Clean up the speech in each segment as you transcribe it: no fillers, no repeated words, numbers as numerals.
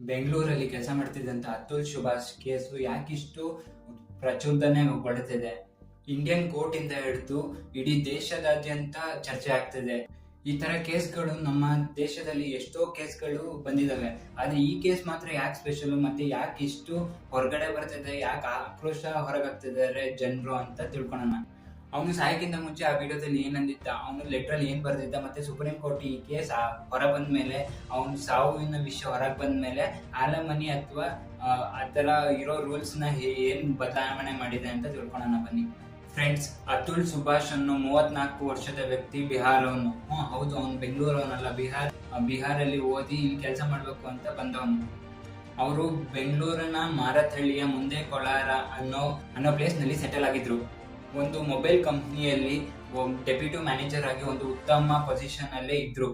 ಬೆಂಗಳೂರಲ್ಲಿ ಕೆಲಸ ಮಾಡ್ತಿದ್ದಂತ ಅತುಲ್ ಸುಭಾಷ್ ಕೇಸು ಯಾಕಿಷ್ಟು ಪ್ರಚೋದನೆಗೊಳ್ಳುತ್ತಿದೆ? ಇಂಡಿಯನ್ ಕೋರ್ಟ್ ಇಂದ ಹಿಡಿದು ಇಡೀ ದೇಶದಾದ್ಯಂತ ಚರ್ಚೆ ಆಗ್ತಿದೆ. ಈ ತರ ಕೇಸ್ಗಳು ನಮ್ಮ ದೇಶದಲ್ಲಿ ಎಷ್ಟೋ ಕೇಸ್ಗಳು ಬಂದಿದಾವೆ. ಆದ್ರೆ ಈ ಕೇಸ್ ಮಾತ್ರ ಯಾಕೆ ಸ್ಪೆಷಲ್, ಮತ್ತೆ ಯಾಕೆ ಇಷ್ಟು ಹೊರಗಡೆ ಬರ್ತಿದೆ, ಯಾಕೆ ಆಕ್ರೋಶ ಹೊರಗಾಗ್ತಿದ್ದಾರೆ ಜನರು ಅಂತ ತಿಳ್ಕೊಳ್ಳೋಣ. ಅವನು ಸಾಯಕ್ಕಿಂತ ಮುಂಚೆ ಆ ವಿಡಿಯೋದಲ್ಲಿ ಏನಂದಿದ್ದ, ಅವನು ಲೆಟರ್ ಏನ್ ಬರ್ದಿದ್ದ, ಮತ್ತೆ ಸುಪ್ರೀಂ ಕೋರ್ಟ್ ಈ ಕೇಸ್ ಹೊರ ಬಂದ ಮೇಲೆ, ಅವನು ಸಾವಿನ ವಿಷಯ ಹೊರಗೆ ಬಂದ ಮೇಲೆ ಆಲಮನಿ ಅಥವಾ ಆತರ ಇರೋ ರೂಲ್ಸ್ ನ ಏನ್ ಬದಲಾವಣೆ ಮಾಡಿದೆ ಅಂತ ತಿಳ್ಕೊಳ್ಳೋಣ ಬನ್ನಿ. ಫ್ರೆಂಡ್ಸ್, ಅತುಲ್ ಸುಭಾಷ್ ಅನ್ನೋ 34 ವರ್ಷದ ವ್ಯಕ್ತಿ ಬಿಹಾರವನು. ಹೌದು, ಅವನು ಬೆಂಗಳೂರವನಲ್ಲ, ಬಿಹಾರಲ್ಲಿ ಓದಿ ಇಲ್ಲಿ ಕೆಲಸ ಮಾಡ್ಬೇಕು ಅಂತ ಬಂದವನು. ಅವರು ಬೆಂಗಳೂರಿನ ಮಾರತಹಳ್ಳಿಯ ಮುಂದೆ ಕೊಳಾರ ಅನ್ನೋ ಪ್ಲೇಸ್ ನಲ್ಲಿ ಸೆಟಲ್ ಆಗಿದ್ರು. ಒಂದು ಮೊಬೈಲ್ ಕಂಪ್ನಿಯಲ್ಲಿ ಡೆಪ್ಯೂಟಿ ಮ್ಯಾನೇಜರ್ ಆಗಿ ಒಂದು ಉತ್ತಮ ಪೊಸಿಷನ್ ಅಲ್ಲೇ ಇದ್ರು.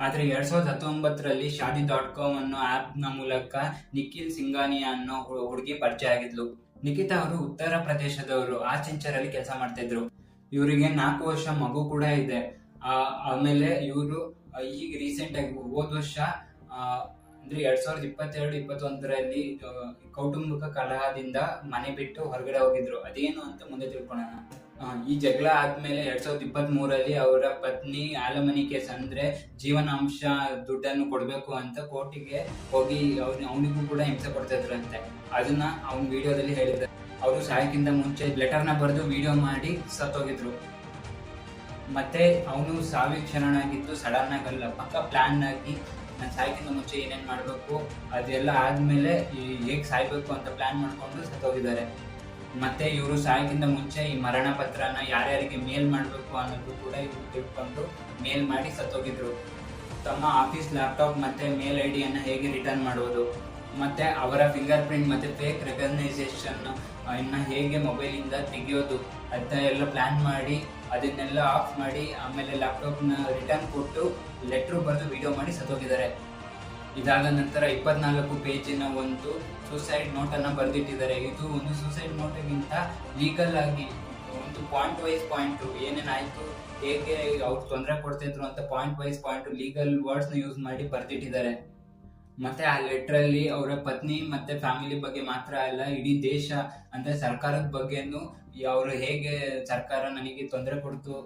ಆದ್ರೆ 2019ರಲ್ಲಿ Shaadi.com ಅನ್ನೋ ಆಪ್ ನ ಮೂಲಕ ನಿಖಿಲ್ ಸಿಂಘಾನಿಯಾ ಅನ್ನೋ ಹುಡುಗಿ ಪರಿಚಯ ಆಗಿದ್ಲು. ನಿಖಿತಾ ಅವರು ಉತ್ತರ ಪ್ರದೇಶದವರು, ಆಚೆಂಚರಲ್ಲಿ ಕೆಲಸ ಮಾಡ್ತಾ ಇದ್ರು. ಇವರಿಗೆ 4 ವರ್ಷ ಮಗು ಕೂಡ ಇದೆ. ಆಮೇಲೆ ಇವರು ಈಗ ರೀಸೆಂಟ್ ಆಗಿ ಹೋದ ವರ್ಷ ಅಂದ್ರೆ 2022-21ರಲ್ಲಿ ಕೌಟುಂಬಿಕ ಕಲಹದಿಂದ ಮನೆ ಬಿಟ್ಟು ಹೊರಗಡೆ ಹೋಗಿದ್ರು. ಅದೇನು ಅಂತ ಮುಂದೆ ತಿಳ್ಕೊಳ್ಳೋಣ. ಈ ಜಗಳ ಆದ್ಮೇಲೆ 2023ರಲ್ಲಿ ಅವರ ಪತ್ನಿ ಆಲಮನಿ ಕೇಸ್ ಅಂದ್ರೆ ಜೀವನಾಂಶ ದುಡ್ಡನ್ನು ಕೊಡ್ಬೇಕು ಅಂತ ಕೋರ್ಟಿಗೆ ಹೋಗಿ ಅವನಿಗೂ ಕೂಡ ಹಿಂಸೆ ಕೊಡ್ತಾ ಇದ್ರಂತೆ. ಅದನ್ನ ಅವ್ನ ವಿಡಿಯೋದಲ್ಲಿ ಹೇಳಿದ್ದಾರೆ. ಅವರು ಸಾಯಕ್ಕಿಂತ ಮುಂಚೆ ಲೆಟರ್ ನ ಬರೆದು ವಿಡಿಯೋ ಮಾಡಿ ಸತ್ತೋಗಿದ್ರು. ಮತ್ತೆ ಅವನು ಸಾವಿಗೆ ಶರಣಾಗಿದ್ದು ಸಡನ್ ಆಗಲ್ಲ, ಪಕ್ಕ ಪ್ಲಾನ್ ಆಗಿ ನಾನು ಸಾಯಕ್ಕಿಂತ ಮುಂಚೆ ಏನೇನ್ ಮಾಡ್ಬೇಕು ಅದೆಲ್ಲ ಆದ್ಮೇಲೆ ಹೇಗ್ ಸಾಯ್ಬೇಕು ಅಂತ ಪ್ಲಾನ್ ಮಾಡ್ಕೊಂಡು ಸತ್ತೋಗಿದ್ದಾರೆ. ಮತ್ತೆ ಇವರು ಸಾಯಕ್ಕಿಂತ ಮುಂಚೆ ಈ ಮರಣ ಪತ್ರನ ಯಾರ್ಯಾರಿಗೆ ಮೇಲ್ ಮಾಡ್ಬೇಕು ಅನ್ನೋದು ಕೂಡ ಇವರು ತಿಳ್ಕೊಂಡು ಮೇಲ್ ಮಾಡಿ ಸತ್ತೋಗಿದ್ರು. ತಮ್ಮ ಆಫೀಸ್ ಲ್ಯಾಪ್ಟಾಪ್ ಮತ್ತೆ ಮೇಲ್ ಐಡಿ ಅನ್ನ ಹೇಗೆ ರಿಟರ್ನ್ ಮಾಡೋದು, ಮತ್ತೆ ಅವರ ಫಿಂಗರ್ ಪ್ರಿಂಟ್ ಮತ್ತೆ ಫೇಕ್ ರೆಕಗ್ನೈಸೇಷನ್ ಇನ್ನ ಹೇಗೆ ಮೊಬೈಲ್ ಇಂದ ತೆಗೆಯೋದು ಅಂತ ಎಲ್ಲ ಪ್ಲಾನ್ ಮಾಡಿ ಅದನ್ನೆಲ್ಲ ಆಫ್ ಮಾಡಿ ಆಮೇಲೆ ಲ್ಯಾಪ್ಟಾಪ್ ನ ರಿಟರ್ನ್ ಕೊಟ್ಟು ಲೆಟರ್ ಬರೆದು ವಿಡಿಯೋ ಮಾಡಿ ಸತ್ತೋಗಿದ್ದಾರೆ. ಇದಾದ ನಂತರ 24 ಪೇಜಿನ ಒಂದು ಸೂಸೈಡ್ ನೋಟ್ ಅನ್ನ ಬರೆದಿಟ್ಟಿದ್ದಾರೆ. ಇದು ಒಂದು ಸೂಸೈಡ್ ನೋಟ್ಗಿಂತ ಲೀಗಲ್ ಆಗಿ ಒಂದು ಪಾಯಿಂಟ್ ವೈಸ್ ಪಾಯಿಂಟ್ ಏನೇನಾಯ್ತು, ಹೇಗೆ ಅವ್ರು ತೊಂದರೆ ಕೊಡ್ತಿದ್ರು ಅಂತ point wise point legal words ನ ಯೂಸ್ ಮಾಡಿ ಬರೆದಿಟ್ಟಿದ್ದಾರೆ. ಮತ್ತೆ ಆ ಲೆಟರ್ ಅಲ್ಲಿ ಅವರ ಪತ್ನಿ ಮತ್ತೆ ಫ್ಯಾಮಿಲಿ ಬಗ್ಗೆ ಮಾತ್ರ ಅಲ್ಲ, ಇಡೀ ದೇಶ ಅಂದ್ರೆ ಸರ್ಕಾರದ ಬಗ್ಗೆನು, ಅವರು ಹೇಗೆ ಸರ್ಕಾರ ನನಗೆ ತೊಂದರೆ ಕೊಡ್ತು,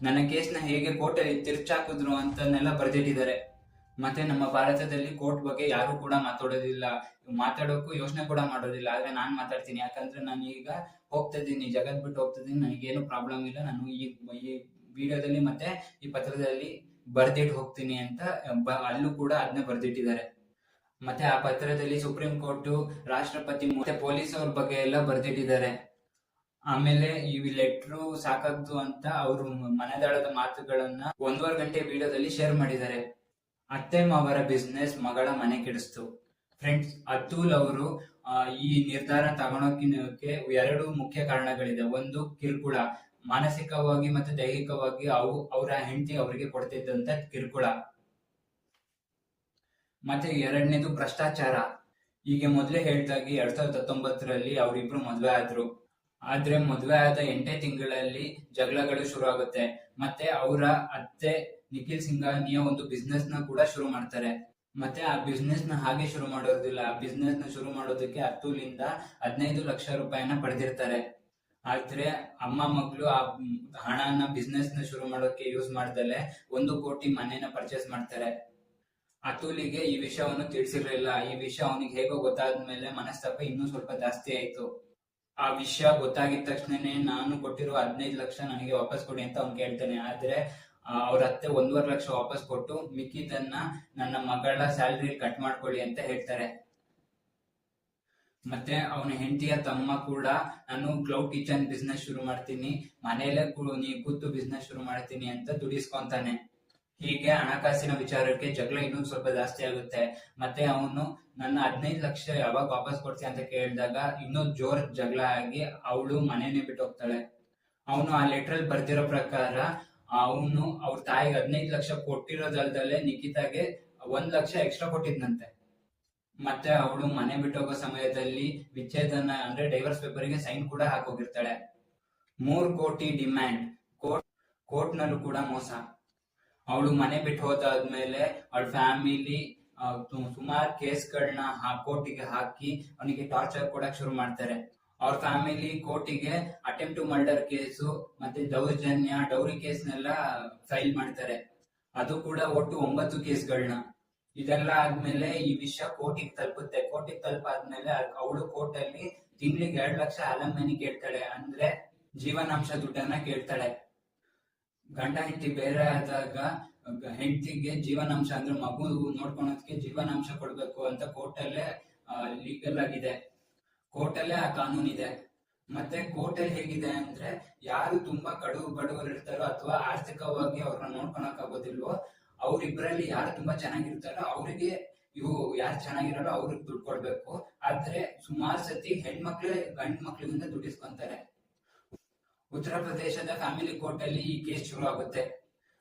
ನನ್ನ ಕೇಸ್ನ ಹೇಗೆ ಕೋರ್ಟ್ ಅಲ್ಲಿ ತಿರ್ಚಾಕಿದ್ರು ಅಂತನೆಲ್ಲ ಬರೆದಿಟ್ಟಿದ್ದಾರೆ. ಮತ್ತೆ ನಮ್ಮ ಭಾರತದಲ್ಲಿ ಕೋರ್ಟ್ ಬಗ್ಗೆ ಯಾರು ಕೂಡ ಮಾತಾಡೋದಿಲ್ಲ, ಮಾತಾಡೋಕ್ಕೂ ಯೋಚನೆ ಕೂಡ ಮಾಡೋದಿಲ್ಲ. ಆದ್ರೆ ನಾನ್ ಮಾತಾಡ್ತೀನಿ, ಯಾಕಂದ್ರೆ ನಾನು ಈಗ ಹೋಗ್ತಾ ಇದ್ದೀನಿ, ಜಗತ್ ಬಿಟ್ಟು ಹೋಗ್ತಾ ಇದ್ದೀನಿ, ನನಗೇನು ಪ್ರಾಬ್ಲಮ್ ಇಲ್ಲ. ನಾನು ಈ ವಿಡಿಯೋದಲ್ಲಿ ಮತ್ತೆ ಈ ಪತ್ರದಲ್ಲಿ ಬರ್ದಿಟ್ಟು ಹೋಗ್ತೀನಿ ಅಂತ ಅಲ್ಲೂ ಕೂಡ ಅದನ್ನ ಬರ್ದಿಟ್ಟಿದ್ದಾರೆ. ಮತ್ತೆ ಆ ಪತ್ರದಲ್ಲಿ ಸುಪ್ರೀಂ ಕೋರ್ಟ್, ರಾಷ್ಟ್ರಪತಿ ಮತ್ತೆ ಪೊಲೀಸ್ ಅವ್ರ ಬಗ್ಗೆ ಎಲ್ಲ ಬರ್ದಿಟ್ಟಿದ್ದಾರೆ. ಆಮೇಲೆ ಈ ಲೆಟ್ರು ಸಾಕಾಗ್ದು ಅಂತ ಅವರು ಮನೆದಾಳದ ಮಾತುಗಳನ್ನ 1.5 ಗಂಟೆ ವಿಡಿಯೋದಲ್ಲಿ ಶೇರ್ ಮಾಡಿದ್ದಾರೆ. ಅತ್ತೆ ಮಾವರ ಬಿಸ್ನೆಸ್ ಮಗಳ ಮನೆ ಕೆಡಿಸ್ತು. ಫ್ರೆಂಡ್ಸ್, ಅತುಲ್ ಅವರು ಈ ನಿರ್ಧಾರ ತಗೊಳಕ್ಕೆ 2 ಮುಖ್ಯ ಕಾರಣಗಳಿದೆ. ಒಂದು, ಕಿರುಕುಳ, ಮಾನಸಿಕವಾಗಿ ಮತ್ತೆ ದೈಹಿಕವಾಗಿ ಅವರ ಹೆಂಡತಿ ಅವರಿಗೆ ಕೊಡ್ತಿದ್ದಂತ ಕಿರುಕುಳ. ಮತ್ತೆ 2ನೇದು ಭ್ರಷ್ಟಾಚಾರ. ಈಗ ಮೊದಲೇ ಹೇಳ್ದಾಗಿ 2019ರಲ್ಲಿ ಅವರಿಬ್ರು ಮದ್ವೆ ಆದ್ರು. ಆದ್ರೆ ಮದ್ವೆ ಆದ 8 ತಿಂಗಳಲ್ಲಿ ಜಗಳಗಳು ಶುರು ಆಗುತ್ತೆ. ಮತ್ತೆ ಅವರ ಅತ್ತೆ ನಿಖಿಲ್ ಸಿಂಘಾನಿಯಾ ಒಂದು ಬಿಸ್ನೆಸ್ ನ ಕೂಡ ಶುರು ಮಾಡ್ತಾರೆ. ಮತ್ತೆ ಆ ಬಿಸ್ನೆಸ್ ನ ಹಾಗೆ ಶುರು ಮಾಡೋದಿಲ್ಲ, ಆ ಬಿಸ್ನೆಸ್ ನ ಶುರು ಮಾಡೋದಕ್ಕೆ ಅತುಲ್ ಇಂದ 15 ಲಕ್ಷ ರೂಪಾಯಿನ ಪಡೆದಿರ್ತಾರೆ. ಆದ್ರೆ ಅಮ್ಮ ಮಗಳು ಆ ಹಣನ ಬಿಸ್ನೆಸ್ ನ ಶುರು ಮಾಡೋಕೆ ಯೂಸ್ ಮಾಡ್ದಲೆ 1 ಕೋಟಿ ಮನೆನ ಪರ್ಚೇಸ್ ಮಾಡ್ತಾರೆ. ಅತುಲಿಗೆ ಈ ವಿಷಯವನ್ನು ತಿಳಿಸಿರ್ಲಿಲ್ಲ. ಈ ವಿಷಯ ಅವನಿಗೆ ಹೇಗೋ ಗೊತ್ತಾದ್ಮೇಲೆ ಮನಸ್ತಾಪ ಇನ್ನೂ ಸ್ವಲ್ಪ ಜಾಸ್ತಿ ಆಯ್ತು. ಆ ವಿಷಯ ಗೊತ್ತಾಗಿದ ತಕ್ಷಣನೇ ನಾನು ಕೊಟ್ಟಿರೋ 15 ಲಕ್ಷ ನನಗೆ ವಾಪಸ್ ಕೊಡಿ ಅಂತ ಅವ್ನು ಕೇಳ್ತಾನೆ. ಆದ್ರೆ ಅವ್ರ ಅತ್ತೆ 1.5 ಲಕ್ಷ ವಾಪಸ್ ಕೊಟ್ಟು ಮಿಕ್ಕಿದನ್ನ ನನ್ನ ಮಗಳ ಸ್ಯಾಲರಿ ಕಟ್ ಮಾಡ್ಕೊಳ್ಳಿ ಅಂತ ಹೇಳ್ತಾರೆ. ಮತ್ತೆ ಅವನ ಹೆಂಡತಿಯ ತಮ್ಮ ಕೂಡ, ನಾನು ಕ್ಲೌಡ್ ಕಿಚನ್ ಬಿಸ್ನೆಸ್ ಶುರು ಮಾಡ್ತೀನಿ, ಮನೇಲೆ ಕೂತು ಬಿಸ್ನೆಸ್ ಶುರು ಮಾಡ್ತೀನಿ ಅಂತ ದುಡಿಸ್ಕೊಂತಾನೆ. ಹೀಗೆ ಹಣಕಾಸಿನ ವಿಚಾರಕ್ಕೆ ಜಗಳ ಇನ್ನೂ ಸ್ವಲ್ಪ ಜಾಸ್ತಿ ಆಗುತ್ತೆ. ಮತ್ತೆ ಅವನು ನನ್ನ 15 ಲಕ್ಷ ಯಾವಾಗ ವಾಪಸ್ ಕೊಡ್ತೀನಿ ಅಂತ ಕೇಳಿದಾಗ ಇನ್ನೂ ಜೋರ್ ಜಗಳ ಆಗಿ ಅವಳು ಮನೇನೆ ಬಿಟ್ಟು ಹೋಗ್ತಾಳೆ. ಅವನು ಆ ಲೆಟರ್ ಬರ್ದಿರೋ ಪ್ರಕಾರ ಅವನು ಅವ್ರ ತಾಯಿಗೆ 15 ಲಕ್ಷ ಕೊಟ್ಟಿರೋದಲ್ದಲ್ಲೇ ನಿಖಿತಾಗೆ 1 ಲಕ್ಷ ಎಕ್ಸ್ಟ್ರಾ ಕೊಟ್ಟಿದ್ನಂತೆ. ಮತ್ತೆ ಅವಳು ಮನೆ ಬಿಟ್ಟು ಹೋಗೋ ಸಮಯದಲ್ಲಿ ವಿಚ್ಛೇದನ ಅಂದ್ರೆ ಡೈವರ್ಸ್ ಪೇಪರ್ ಗೆ ಸೈನ್ ಕೂಡ ಹಾಕೋಗಿರ್ತಾಳೆ. 3 ಕೋಟಿ ಡಿಮ್ಯಾಂಡ್, ಕೋರ್ಟ್ ನಲ್ಲೂ ಕೂಡ ಮೋಸ. ಅವಳು ಮನೆ ಬಿಟ್ಟು ಹೋದಾದ್ಮೇಲೆ ಅವಳ ಫ್ಯಾಮಿಲಿ ಸುಮಾರು ಕೇಸ್ಗಳನ್ನ ಕೋರ್ಟಿಗೆ ಹಾಕಿ ಅವನಿಗೆ ಟಾರ್ಚರ್ ಕೊಡಕ್ ಶುರು ಮಾಡ್ತಾರೆ. ಅವ್ರ ಫ್ಯಾಮಿಲಿ ಕೋರ್ಟಿಗೆ ಅಟೆಂಪ್ಟ್ ಟು ಮರ್ಡರ್ ಕೇಸು ಮತ್ತೆ ದೌರ್ಜನ್ಯ ಡೌರಿ ಕೇಸ್ನೆಲ್ಲ ಫೈಲ್ ಮಾಡ್ತಾರೆ. ಅದು ಕೂಡ ಒಟ್ಟು 9 ಕೇಸ್ಗಳನ್ನ. ಇದೆಲ್ಲ ಆದ್ಮೇಲೆ ಈ ವಿಷಯ ಕೋರ್ಟಿಗೆ ತಲುಪುತ್ತೆ. ಕೋರ್ಟಿಗೆ ತಲುಪಾದ್ಮೇಲೆ ಅವಳು ಕೋರ್ಟ್ ಅಲ್ಲಿ ತಿಂಗಳಿಗೆ 2 ಲಕ್ಷ ಅಲಮನಿ ಕೇಳ್ತಾಳೆ, ಅಂದ್ರೆ ಜೀವನಾಂಶ ದುಡ್ಡನ್ನ ಕೇಳ್ತಾಳೆ. ಗಂಡ ಹೆಂಡತಿ ಬೇರೆ ಆದಾಗ ಹೆಂಡತಿಗೆ ಜೀವನಾಂಶ ಅಂದ್ರೆ ಮಗು ನೋಡ್ಕೊಳೋದಕ್ಕೆ ಜೀವನಾಂಶ ಕೊಡ್ಬೇಕು ಅಂತ ಕೋರ್ಟಲ್ಲೇ ಲೀಗಲ್ ಆಗಿದೆ, ಕೋರ್ಟಲ್ಲೇ ಆ ಕಾನೂನು ಇದೆ. ಮತ್ತೆ ಕೋರ್ಟಲ್ಲಿ ಹೇಗಿದೆ ಅಂದ್ರೆ ಯಾರು ತುಂಬಾ ಬಡವರು ಇರ್ತಾರೋ ಅಥವಾ ಆರ್ಥಿಕವಾಗಿ ಅವ್ರನ್ನ ನೋಡ್ಕೊಳಕ್ ಆಗೋದಿಲ್ವೋ ಅವ್ರಿಬ್ರಲ್ಲಿ ಯಾರು ತುಂಬಾ ಚೆನ್ನಾಗಿರ್ತಾರೋ ಅವರಿಗೆ ಯಾರು ಚೆನ್ನಾಗಿರಲ್ಲ ಅವ್ರಿಗೆ ದುಡ್ಡು ಕೊಡ್ಬೇಕು. ಆದ್ರೆ ಸುಮಾರು ಸತಿ ಹೆಣ್ಮಕ್ಳೇ ಗಂಡ್ ಮಕ್ಳಿಗಿಂತ ದುಡ್ಡಿಸ್ಕೊಂತಾರೆ. ಉತ್ತರ ಪ್ರದೇಶದ ಫ್ಯಾಮಿಲಿ ಕೋರ್ಟ್ ಅಲ್ಲಿ ಈ ಕೇಸ್ ಶುರು ಆಗುತ್ತೆ.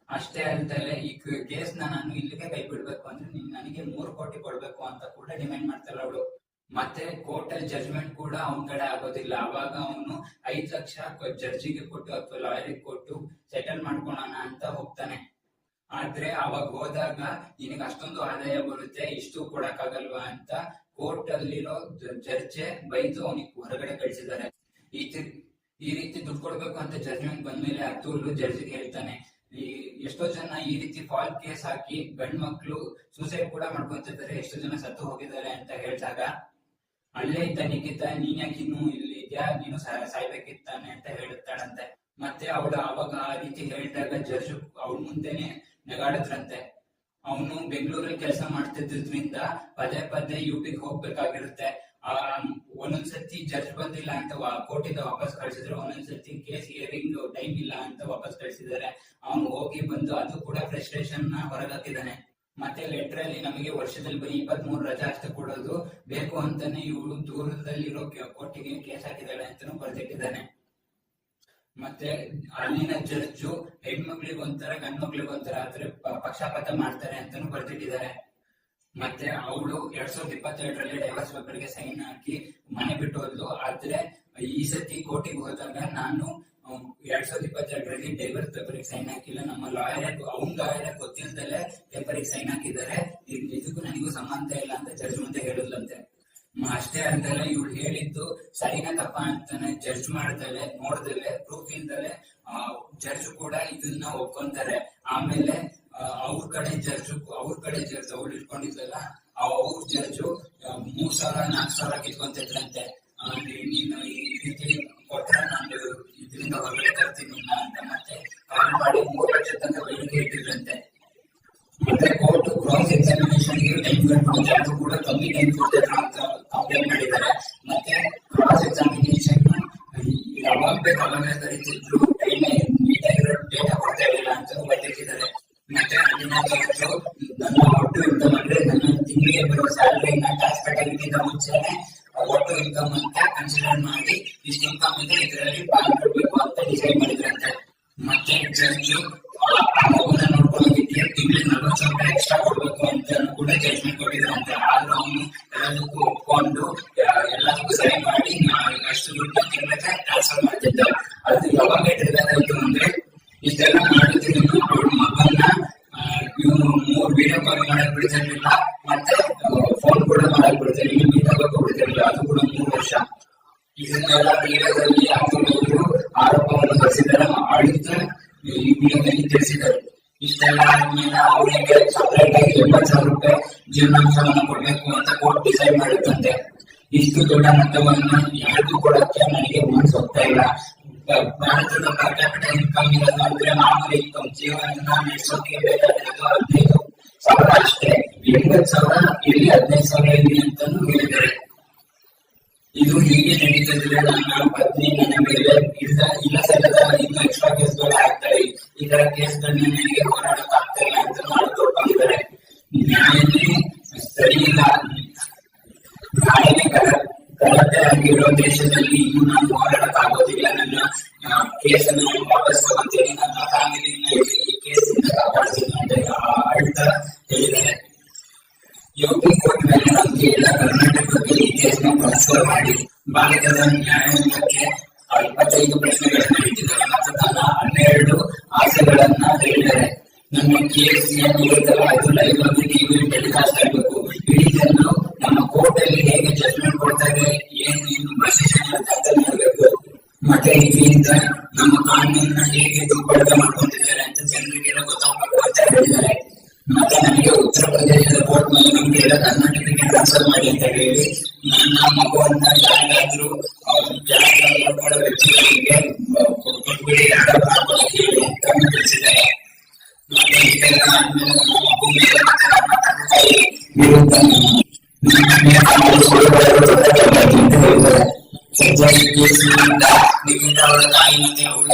ಅಷ್ಟೇ ಅಲ್ದಲೆ ಈ ಕೇಸ್ ನಾನು ಇಲ್ಲಿಗೆ ಕೈ ಬಿಡ್ಬೇಕು ಅಂದ್ರೆ ನನಗೆ 3 ಕೋಟಿ ಕೊಡ್ಬೇಕು ಅಂತ ಕೂಡ ಡಿಮ್ಯಾಂಡ್ ಮಾಡ್ತಾಳೆ ಅವಳು. ಮತ್ತೆ ಕೋರ್ಟ್ ಅಲ್ಲಿ ಜಡ್ಜ್ಮೆಂಟ್ ಕೂಡ ಅವನ ಕಡೆ ಆಗೋದಿಲ್ಲ. ಅವಾಗ ಅವನು 5 ಲಕ್ಷ ಜಡ್ಜಿಗೆ ಕೊಟ್ಟು ಅಥವಾ ಲಾಯರಿಗೆ ಕೊಟ್ಟು ಸೆಟಲ್ ಮಾಡ್ಕೊಳೋಣ ಅಂತ ಹೋಗ್ತಾನೆ. ಆದ್ರೆ ಅವಾಗ ಹೋದಾಗ ನಿನಗೆ ಅಷ್ಟೊಂದು ಆದಾಯ ಬರುತ್ತೆ, ಇಷ್ಟು ಕೊಡಕ್ಕಾಗಲ್ವಾ ಅಂತ ಕೋರ್ಟ್ ಅಲ್ಲಿರೋ ಜಡ್ಜೆ ಬೈದು ಅವನಿಗೆ ಹೊರಗಡೆ ಕಳಿಸಿದ್ದಾರೆ. ಈ ರೀತಿ ದುಡ್ಡು ಕೊಡ್ಬೇಕು ಅಂತ ಜಡ್ಜ್ಮೆಂಟ್ ಬಂದ್ಮೇಲೆ ಅತುಲ್ ಜಡ್ಜಿಗೆ ಹೇಳ್ತಾನೆ, ಎಷ್ಟೋ ಜನ ಈ ರೀತಿ ಫಾಲ್ ಕೇಸ್ ಹಾಕಿ ಗಂಡ್ ಮಕ್ಳು ಸೂಸೈಡ್ ಕೂಡ ಮಾಡ್ಕೊಂತಿದ್ದಾರೆ, ಎಷ್ಟೋ ಜನ ಸತ್ತು ಹೋಗಿದ್ದಾರೆ ಅಂತ ಹೇಳಿದಾಗ ಅಲ್ಲೇ ಇದ್ದ ನಿಖಿತ ನೀನ್ ಯಾಕೆ ಇನ್ನೂ ಇಲ್ಲಿ ಇದ್ಯಾ, ನೀನು ಸಾಯ್ಬೇಕಿತ್ತಾನೆ ಅಂತ ಹೇಳುತ್ತಾಳಂತೆ. ಮತ್ತೆ ಅವಳು ಅವಾಗ ಆ ರೀತಿ ಹೇಳಿದಾಗ ಜಡ್ಜ್ ಅವಳ ಮುಂದೆನೆ ನೆಗಾಡದ್ರಂತೆ. ಅವನು ಬೆಂಗಳೂರಲ್ಲಿ ಕೆಲಸ ಮಾಡ್ತಿದ್ರಿಂದ ಪದೇ ಪದೇ ಯುಪಿಗೆ ಹೋಗ್ಬೇಕಾಗಿರುತ್ತೆ. ಒಂದೊಂದ್ಸತಿ ಜಡ್ಜ್ ಬಂದಿಲ್ಲ ಅಂತ ಕೋರ್ಟಿಂದ ವಾಪಸ್ ಕಳ್ಸಿದ್ರು, ಒಂದೊಂದ್ಸತಿ ಕೇಸ್ ಹಿಯರಿಂಗ್ ಟೈಮ್ ಇಲ್ಲ ಅಂತ ವಾಪಸ್ ಕಳ್ಸಿದ್ದಾರೆ. ಅವನು ಹೋಗಿ ಬಂದು ಅದು ಕೂಡ ಫ್ರಸ್ಟ್ರೇಷನ್ ನ ಹೊರಗಾಕಿದ್ದಾನೆ. ಮತ್ತೆ ಲೆಟರ್ ಅಲ್ಲಿ ನಮಗೆ ವರ್ಷದಲ್ಲಿ ಬರೀ 23 ರಜಾ ಅಷ್ಟೇ ಕೊಡೋದು ಬೇಕು ಅಂತಾನೆ ಇವಳು ದೂರದಲ್ಲಿರೋ ಕೋರ್ಟಿಗೆ ಕೇಸ್ ಹಾಕಿದ್ದಾಳೆ ಅಂತಾನು ಬರ್ದಿಟ್ಟಿದ್ದಾನೆ. ಮತ್ತೆ ಅಲ್ಲಿನ ಜಡ್ಜು ಹೆಣ್ಮಕ್ಳಿಗೊಂಥರ ಗಂಡ್ಮಕ್ಳಿಗೊಂಥರ ಆದ್ರೆ ಪಕ್ಷಪಾತ ಮಾಡ್ತಾರೆ ಅಂತಾನು ಬರ್ದಿಟ್ಟಿದ್ದಾರೆ. ಮತ್ತೆ ಅವಳು 2022ರಲ್ಲಿ ಡೈವರ್ಸ್ ಪೇಪರ್ಗೆ ಸೈನ್ ಹಾಕಿ ಮನೆ ಬಿಟ್ಟು ಹೋದ್ಲು. ಆದ್ರೆ ಈ ಸತಿ ಕೋರ್ಟಿಗೆ ಹೋದಾಗ ನಾನು 2022ರಲ್ಲಿ ಡೈವರ್ಸ್ ಪೇಪರ್ಗೆ ಸೈನ್ ಹಾಕಿಲ್ಲ, ನಮ್ಮ ಲಾಯರ್ ಗೊತ್ತಿಲ್ದಲೆ ಪೇಪರ್ಗೆ ಸೈನ್ ಹಾಕಿದ್ದಾರೆ, ಇದಕ್ಕೂ ನನಗೂ ಸಂಬಂಧ ಇಲ್ಲ ಅಂತ ಜಡ್ಜ್ ಮುಂದೆ ಹೇಳಿದ್ಲಂತೆ. ಅಷ್ಟೇ ಅಂತಲ್ಲ, ಇವಳು ಹೇಳಿದ್ದು ಸರಿನಾ ತಪ್ಪ ಅಂತಾನೆ ಜಡ್ಜ್ ಮಾಡ್ದಲೆ ನೋಡ್ದಲೆ ಪ್ರೂಫ್ ಇಲ್ದಲೆ ಜಡ್ಜ್ ಕೂಡ ಇದನ್ನ ಒಪ್ಕೊಂತಾರೆ. ಆಮೇಲೆ ಅವ್ರ ಕಡೆ ಜಡ್ಜ್ ಅವಳು ಇಟ್ಕೊಂಡಿದ್ಲಲ್ಲ ಅವ್ರ ಜಡ್ಜು 3,000-4,000 ಕಿತ್ಕೊಂತಿದ್ರಂತೆ. ನೀನು ಈ ರೀತಿ ಕೊಟ್ರೆ ನಾನು ಇದರಿಂದ ಹೊರಗಡೆ ತರ್ತೀನಿ ಅಂತ ಮತ್ತೆ ಕಾಲ್ ಮಾಡಿ 3 ಲಕ್ಷ ತನಕ ಬೇಡಿಕೆ ಇಟ್ಟಿದ್ರಂತೆ. ಮತ್ತೆ ಕೋರ್ಟ್ ಕ್ರಾಸ್ ಎಕ್ಸಾಮಿನೇಷನ್ ಟೈಮ್ ಕೊಡುತ್ತೆ, ಅದು ಕೂಡ ಕಮ್ಮಿ ಟೈಮ್ ಕೊಡ್ತಿದ್ರು ಅಂತ ಕಂಪ್ಲೇಂಟ್ ಮಾಡಿದ್ದಾರೆ. ಮತ್ತೆ ಕ್ರಾಸ್ ಎಕ್ಸಾಮಿನೇಷನ್ ಯಾವಾಗ ಬೇಕು ಅವಾಗ ಕರೀತಿದ್ರು, ನೀಟಾಗಿರೋ ಡೇಟಾ ಕೊಡ್ತಾ ಇರಲಿಲ್ಲ ಅಂತ ಬರ್ತಿದ್ದಾರೆ. ಮತ್ತೆ ನನ್ನ ಒಟ್ಟು ಇನ್ಕಮ್ ಅಂದ್ರೆ ನನ್ನ ತಿಂಗಳಿಗೆ ಬರೋ ಸ್ಯಾಲರಿನ ಟ್ಯಾಕ್ಸ್ ಕಟ್ಟೋದಕ್ಕಿಂತ ಮುಂಚೆನೆ ಒಟ್ಟು ಇನ್ಕಮ್ ಅಂತ ಕನ್ಸಿಡರ್ ಮಾಡಿ ಇಷ್ಟು ಇನ್ಕಮ್ ಇದೆ ಇದರಲ್ಲಿ ಪಾಲ್ ಕೊಡ್ಬೇಕು ಅಂತ ಡಿಸೈಡ್ ಮಾಡಿದ್ರಂತೆ. ಮತ್ತೆ ಜಡ್ಜು ಮಗುನ ನೋಡ್ಕೊಳ್ಳೋದಕ್ಕೆ ತಿಂಗಳಿಗೆ 40,000 ಎಕ್ಸ್ಟ್ರಾ ಕೊಡ್ಬೇಕು ಅಂತ ಕೂಡ ಜಡ್ಜ್ಮೆಂಟ್ ಕೊಟ್ಟಿದ್ರಂತೆ. ಆದ್ರೂ ಅವನು ಎಲ್ಲದಕ್ಕೂ ಒಪ್ಕೊಂಡು ಎಲ್ಲದಕ್ಕೂ ಸರಿ ಮಾಡಿ ಅಷ್ಟು ದುಡ್ಡು ತಿಂಗಳಿಗೆ ಟ್ರಾನ್ಸ್ಫರ್ ಮಾಡ್ತಿದ್ದ. ಅದು ಯಾವಾಗ ಟ್ರಿಗರ್ ಆಯ್ತು ಅಂದ್ರೆ ಇಷ್ಟೆಲ್ಲ ಮಾಡಿದ್ರು ಅವ್ರ ಮಗನ್ನ ಇವನು 3 ವಿಡಿಯೋ ಕಾಲ್ ಮಾಡಕ್ ಬಿಡ್ತಿರ್ಲಿಲ್ಲ, ಮತ್ತೆ ಫೋನ್ ಕೂಡ ಮಾಡಕ್ ಬಿಡ್ತಿರ್ಲಿಲ್ಲ, ಮೀಟ್ ಆಗಕ್ಕೂ ಬಿಡ್ತಿರ್ಲಿಲ್ಲ. ಅದು ಕೂಡ 3 ವರ್ಷ. ಇದನ್ನೆಲ್ಲ ವಿಡಿಯೋದಲ್ಲಿ ಅವರು ಆರೋಪವನ್ನು ಹೊರಿಸಿದ್ದಾರೆ, ಆಡಳಿತ ಈ ವಿಡಿಯೋದಲ್ಲಿ ತಿಳಿಸಿದ್ದಾರೆ. ಇಷ್ಟೆಲ್ಲ ಆದ್ಮೇಲೆ ಅವರಿಗೆ ಸಪರೇಟ್ ಆಗಿ 70,000 ರೂಪಾಯಿ ಜೀವನಾಂಶವನ್ನು ಕೊಡ್ಬೇಕು ಅಂತ ಕೋರ್ಟ್ ಡಿಸೈಡ್ ಮಾಡುತ್ತಂತೆ. ಇಷ್ಟು ದೊಡ್ಡ ಮೊತ್ತವನ್ನು ಯಾರಿಗೂ ಕೊಡಕ್ಕೆ ನನಗೆ ಮನಸ್ಸು ಹೋಗ್ತಾ ಇಲ್ಲ. ಭಾರತದ ಪರ್ ಕ್ಯಾಪಿಟಲ್ ಇನ್ಕಮ್ ಇರೋದು ಅಂದ್ರೆ ಮಾಮೂಲಿ ಇನ್ಕಮ್, ಜೀವನ ನಡೆಸೋಕೆ ಬೇಕಾಗಿರೋದು 15,000 ಅಷ್ಟೇ. 80,000 ಇಲ್ಲಿ 15,000 ಇಲ್ಲಿ ಅಂತಾನು ಹೇಳಿದ್ದಾರೆ. ಇದು ಹೀಗೆ ನಡೀತಿದ್ರೆ ನನ್ನ ಪತ್ನಿ ನನ್ನ ಮೇಲೆ ಇಲ್ಲ ಸಲ್ಲದ ಇನ್ನು ಎಕ್ಸ್ಟ್ರಾ ಕೇಸ್ಗಳು ಆಗ್ತವೆ. ಈ ತರ ಕೇಸ್ಗಳನ್ನ ನನಗೆ ಹೋರಾಡಕ್ ಆಗ್ತಾ ಇಲ್ಲ ಅಂತ ಮಾಡಿ ತೋರ್ಕೊಂಡಿದ್ದಾರೆ. ನ್ಯಾಯನೇ ಸರಿ ಇಲ್ಲ, ನ್ಯಾಯನೇ ಗಲಾಟೆ ಆಗಿರೋ ದೇಶದಲ್ಲಿ ಇನ್ನು ನಾನು ಹೋರಾಡಕ್ ಆಗೋದಿಲ್ಲ. ನನ್ನ ಕೇಸನ್ನು ವಾಪಸ್ ತಗೊಂತೀನಿ, ನನ್ನ ಫ್ಯಾಮಿಲಿನ ಈ ಕೇಸಿಂದ ಕಾಪಾಡ್ತೀನಿ ಅಂತ ಆಡಳಿತ ಹೇಳಿದ್ದಾರೆ. ಯುಪಿ ಕೋರ್ಟ್ ಮೇಲೆ ನಂಬಿಕೆ ಇಲ್ಲ, ಕರ್ನಾಟಕದಲ್ಲಿ ಈ ಕೇಸ್ನ ಟ್ರಾನ್ಸ್ಫರ್ ಮಾಡಿ ಭಾರತದ ನ್ಯಾಯಾಂಗಕ್ಕೆ 25 ಪ್ರಶ್ನೆಗಳನ್ನು ಇಟ್ಟಿದ್ದಾರೆ ಮತ್ತು ತನ್ನ 12 ಆಸೆಗಳನ್ನ ಹೇಳಿದ್ದಾರೆ. ನನ್ನ ಕೇಸ್ ಏನಿರುತ್ತಲ್ಲ ಅದು ಲೈವ್ ಆಗಿ ಟಿವಿ ಟೆಲಿಕಾಸ್ಟ್ ಆಗಬೇಕು, ಕರ್ನಾಟಕಕ್ಕೆ ಟ್ರಾನ್ಸ್ಫರ್ ಮಾಡಿ ಅಂತ ಹೇಳಿ ನನ್ನ ಮಗುವನ್ನ ಯಾರಿಗಾದ್ರೂ ಜಾಗ ವ್ಯಕ್ತಿಗಳಿಗೆ ಕೊಟ್ಬಿಡಿ ಹೇಳಿ ಅಂತ ತಿಳಿಸಿದ್ದಾರೆ. ನಿಖಿತ ಅವರ ತಾಯಿ ಮತ್ತೆ ಅವಳು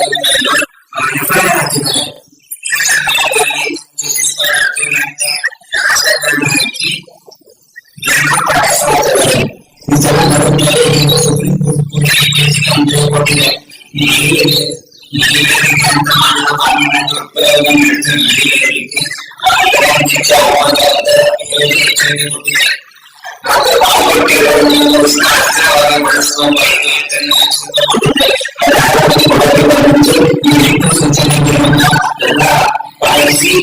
ಪಾಲಿಸಿ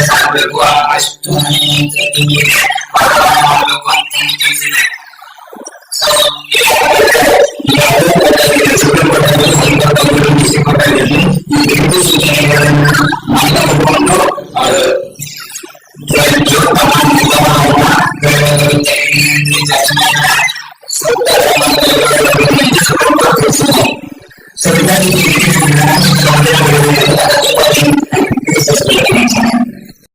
ಸಾಗಬೇಕು ಅಷ್ಟು